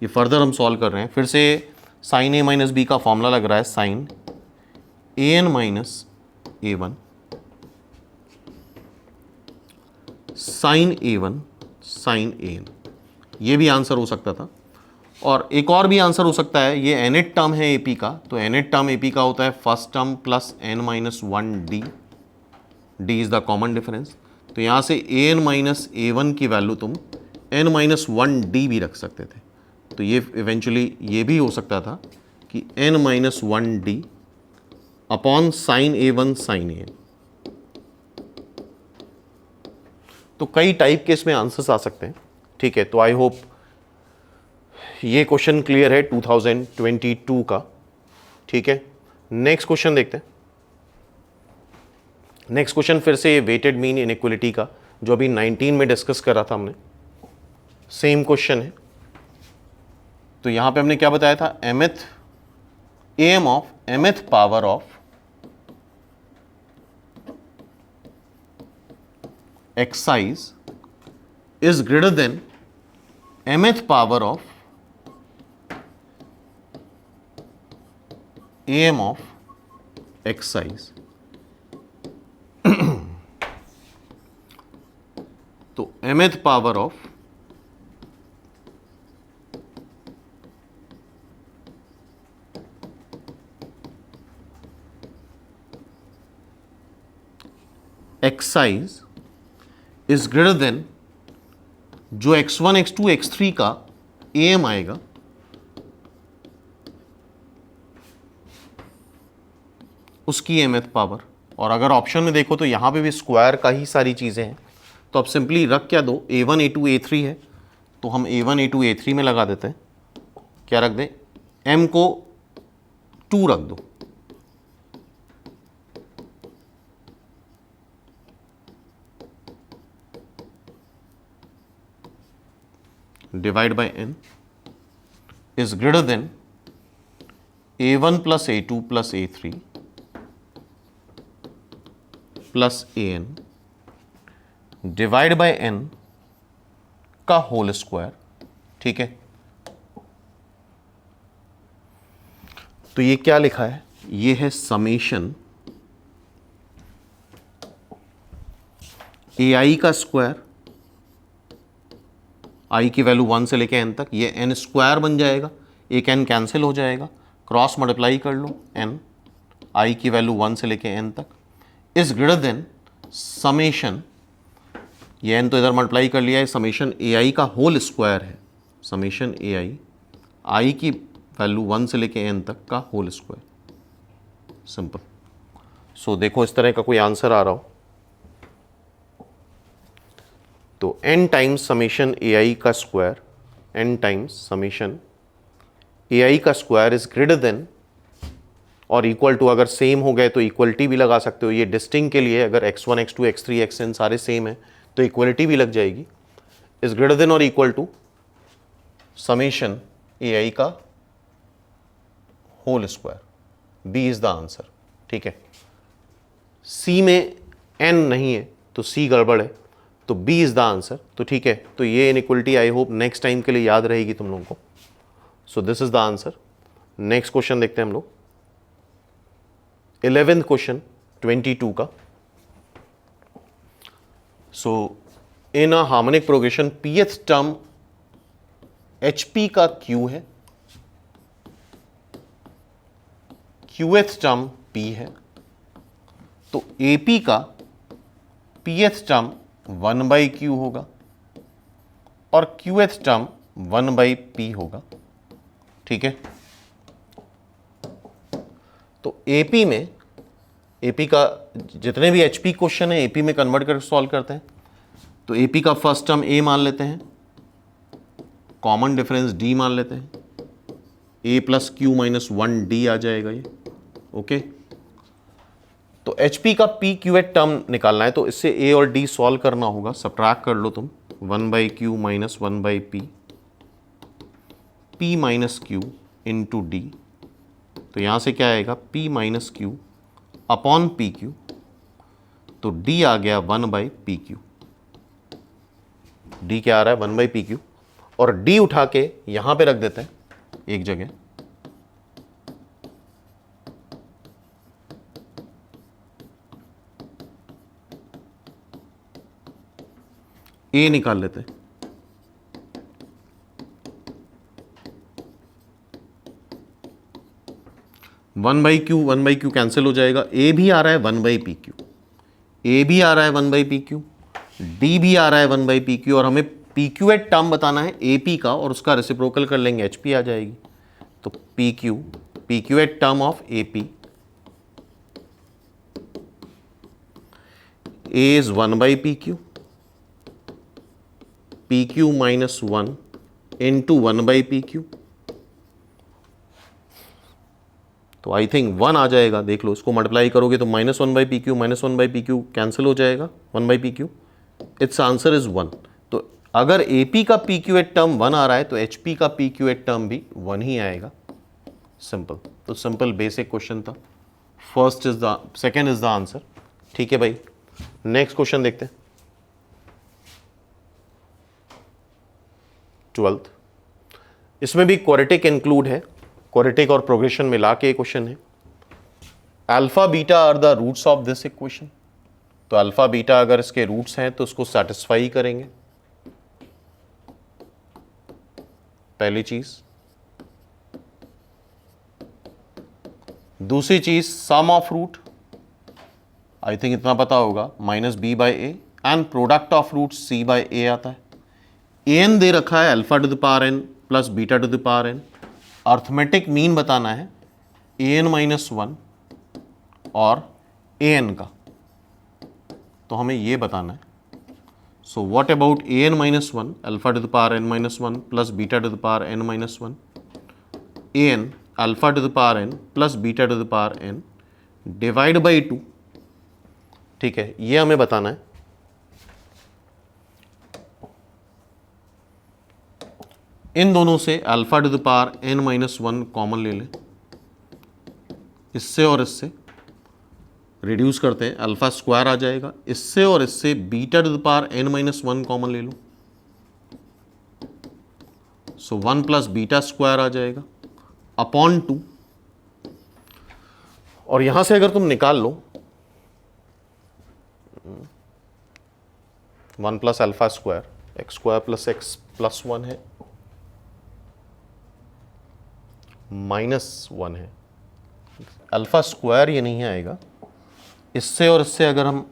ये further हम solve कर रहे हैं, फिर से साइन ए माइनस बी का फॉर्मूला लग रहा है, sine A N minus A one sine A one sine A N, ये भी आंसर हो सकता था। और एक और भी आंसर हो सकता है, ये एनेट टर्म है एपी का, तो एनेट टर्म एपी का होता है first term plus N minus one D, D is the common difference, तो यहाँ से ए एन माइनस ए वन की वैल्यू तुम एन माइनस वन डी भी रख सकते थे, तो ये इवेंचुअली ये भी हो सकता था कि n minus one d upon sine A one sine A N. तो कई टाइप के इसमें आंसर्स आ सकते हैं, ठीक है। तो आई होप ये क्वेश्चन क्लियर है 2022 का, ठीक है। नेक्स्ट क्वेश्चन देखते हैं। नेक्स्ट क्वेश्चन फिर से वेटेड मीन इनइक्वालिटी का, जो अभी 19 में डिस्कस करा था हमने, सेम क्वेश्चन है। तो यहां पे हमने क्या बताया था, mth am of mth power of excise is greater than mth power of am of exercise। तो mth power of exercise is greater than जो x1 x2 x3 का am आएगा उसकी mth पावर। और अगर ऑप्शन में देखो तो यहाँ पे भी स्क्वायर का ही सारी चीज़ें हैं, तो अब सिंपली रख क्या दो, a1 a2 a3 है तो हम a1 a2 a3 में लगा देते हैं। क्या रख दें, m को 2 रख दो, divide by n is greater then a1 plus a2 plus a3 plus an divide by n का होल स्क्वायर। ठीक है, तो ये क्या लिखा है, ये है समेशन ai का स्क्वायर, i की वैल्यू 1 से लेके n तक, ये n स्क्वायर बन जाएगा, एक n कैंसिल हो जाएगा, क्रॉस मल्टीप्लाई कर लो n, i की वैल्यू 1 से लेके n तक, इज ग्रेटर देन समेशन, ये n तो इधर मल्टीप्लाई कर लिया है, समेशन ai का होल स्क्वायर है, समेशन ai i की वैल्यू 1 से लेके n तक का होल स्क्वायर। सिंपल। सो देखो इस तरह का कोई आंसर आ रहा हो तो n टाइम्स समेशन ai का square, n times summation ai का स्क्वायर इज ग्रेटर देन और इक्वल टू, अगर सेम हो गए तो इक्वलिटी भी लगा सकते हो, ये डिस्टिंग के लिए, अगर x1 x2 x3 xn सारे सेम है तो इक्वलिटी भी लग जाएगी, इज ग्रेटर देन और इक्वल टू समेशन ai का whole square. B is the answer. ठीक है, सी में n नहीं है तो सी गड़बड़ है, तो बी इज द आंसर। तो ठीक है, तो ये inequality I hope next time के लिए याद रहेगी तुम लोगों को। So this is the answer. Next question देखते हैं हम लोग, 11th क्वेश्चन 22 का। So in a harmonic progression pth term hp का q है, qth टर्म p है, तो ap का pth टर्म 1/q होगा और qth टर्म 1/p होगा। ठीक है, तो AP में, AP का जितने भी HP क्वेश्चन है AP में कन्वर्ट करके सॉल्व करते हैं। तो AP का फर्स्ट टर्म A मान लेते हैं, कॉमन डिफरेंस D मान लेते हैं, A plus Q minus 1D आ जाएगा ये। ओके, तो HP का PQH टर्म निकालना है, तो इससे A और D सॉल्व करना होगा, सब्ट्रैक्ट कर लो तुम, 1/Q minus 1/P, P minus Q into D, तो यहाँ से क्या आएगा P minus Q upon PQ, तो D आ गया 1/PQ। D क्या आ रहा है 1/PQ, और D उठा के यहाँ पे रख देते हैं एक जगह, A निकाल लेते हैं, वन बाई क्यू कैंसिल हो जाएगा, A भी आ रहा है 1/PQ, A भी आ रहा है 1/PQ, D भी आ रहा है 1/PQ, और हमें PQH टर्म बताना है AP का, और उसका रेसिप्रोकल कर लेंगे HP आ जाएगी। तो PQH term of AP A is 1/PQ, PQ minus 1 into 1/PQ, तो आई थिंक 1 आ जाएगा, देख लो, इसको मल्टीप्लाई करोगे तो minus 1/PQ minus 1/PQ cancel हो जाएगा, 1/PQ, इट्स आंसर इज 1। तो अगर AP का PQH टर्म 1 आ रहा है तो HP का PQH टर्म भी 1 ही आएगा। सिंपल। तो सिंपल बेसिक क्वेश्चन था, first is the, second is the answer. ठीक है भाई, नेक्स्ट क्वेश्चन देखते हैं, 12th। इसमें भी क्वाड्रेटिक इंक्लूड है, क्वाड्रेटिक और प्रोग्रेशन मिला के क्वेश्चन है। Alpha beta are the roots of this equation, तो अल्फा बीटा अगर इसके रूट्स हैं तो उसको सेटिस्फाई करेंगे, पहली चीज। दूसरी चीज sum of root, I think इतना पता होगा, minus b by a, and product of root c by a आता है। एन दे रखा है alpha to the power n plus beta to the power n, arithmetic mean बताना है an माइनस 1 और an का, तो हमें ये बताना है। So what about an minus 1 alpha to the power n minus 1 plus beta to the power n minus 1, an alpha to the power n plus beta to the power n divide by 2। ठीक है, ये हमें बताना है। इन दोनों से alpha to the power n minus 1 common ले लें, इससे और इससे रिड्यूस करते हैं, अल्फा स्क्वायर आ जाएगा, इससे और इससे beta to the power n minus 1 common ले लो, सो 1 प्लस बीटा स्क्वायर आ जाएगा अपॉन 2, और यहां से अगर तुम निकाल लो 1 plus alpha square x square plus x plus 1 है माइनस 1 है, अल्फा स्क्वायर ये नहीं आएगा, इससे और इससे अगर हम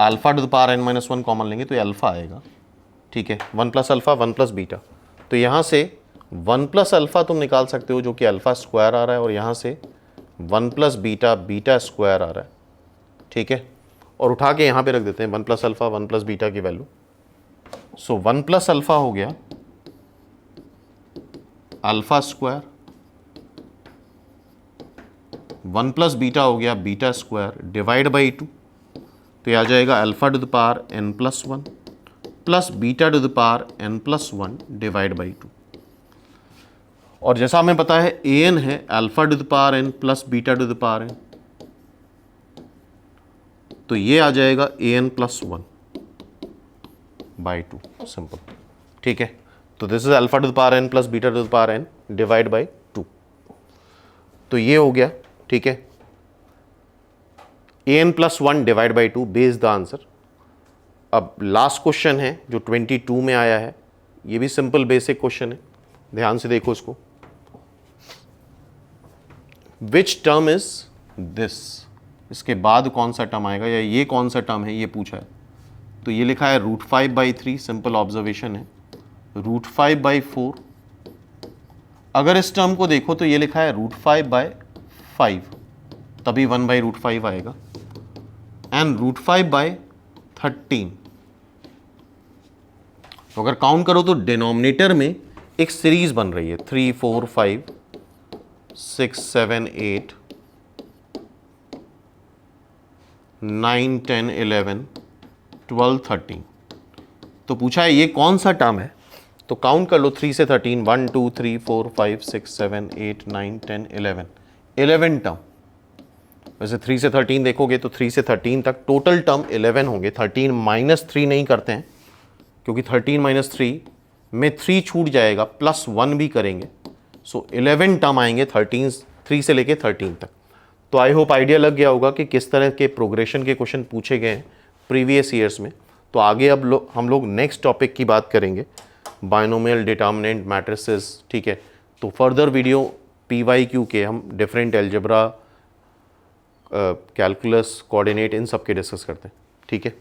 alpha to the power n minus 1 common लेंगे तो ये अल्फा आएगा, ठीक है, 1 प्लस अल्फा 1 प्लस बीटा, तो यहाँ से 1 प्लस अल्फा तुम निकाल सकते हो जो कि अल्फा स्क्वायर आ रहा है, और यहाँ से 1 प्लस बीटा बीटा स्क्वायर आ रहा है, ठीक है, और उठा के यहाँ पे रख देते हैं 1 प्लस अल्फा 1 प्लस बीटा की वैल्यू, सो 1 प्लस अल्फा हो गया अल्फा स्क्वायर, 1 प्लस बीटा हो गया बीटा स्क्वायर डिवाइड बाई 2, तो ये आ जाएगा alpha to the power n plus 1 plus beta to the power n plus 1 divide by 2, और जैसा हमें पता है an है alpha to the power n plus beta to the power n, तो ये आ जाएगा an प्लस 1 बाई 2, सिंपल, ठीक है, तो this is alpha to the power n plus beta to the power n divide by 2, तो ये हो गया, ठीक है, an plus 1 divide by 2 base the answer. अब लास्ट क्वेश्चन है जो 22 में आया है, ये भी सिंपल बेसिक क्वेश्चन है, ध्यान से देखो इसको, विच टर्म इज दिस, इसके बाद कौन सा टर्म आएगा या ये कौन सा टर्म है ये पूछा है, तो ये लिखा है √5/3, सिंपल ऑब्जर्वेशन है, √5/4, अगर इस टर्म को देखो तो ये लिखा है √5/5, तभी 1/√5 आएगा, एंड √5/13, तो अगर काउंट करो तो डिनोमिनेटर में एक सीरीज बन रही है 3 4 5 6 7 8 9 10 11 12 13, तो पूछा है ये कौन सा टर्म है, तो काउंट कर लो 3 से 13 1 2 3 4 5 6 7 8 9 10 11 11 टर्म, वैसे 3 से 13 देखोगे तो 3 से 13 तक टोटल टर्म 11 होंगे, 13 माइनस 3 नहीं करते हैं क्योंकि 13 माइनस 3 में 3 छूट जाएगा, प्लस 1 भी करेंगे, सो 11 टर्म आएंगे 3 से लेके 13 तक। तो आई होप आइडिया लग गया होगा कि किस तरह के प्रोग्रेशन के क्वेश्चन पूछे गए हैं प्रीवियस ईयर्स में। तो आगे अब हम लोग नेक्स्ट टॉपिक की बात करेंगे, बायनोमियल डिटर्मिनेंट मैट्रिसेस, ठीक है, तो फर्दर वीडियो PYQ के हम डिफरेंट एल्जेब्रा, कैलकुलस, कोऑर्डिनेट, इन सब के डिस्कस करते हैं, ठीक है।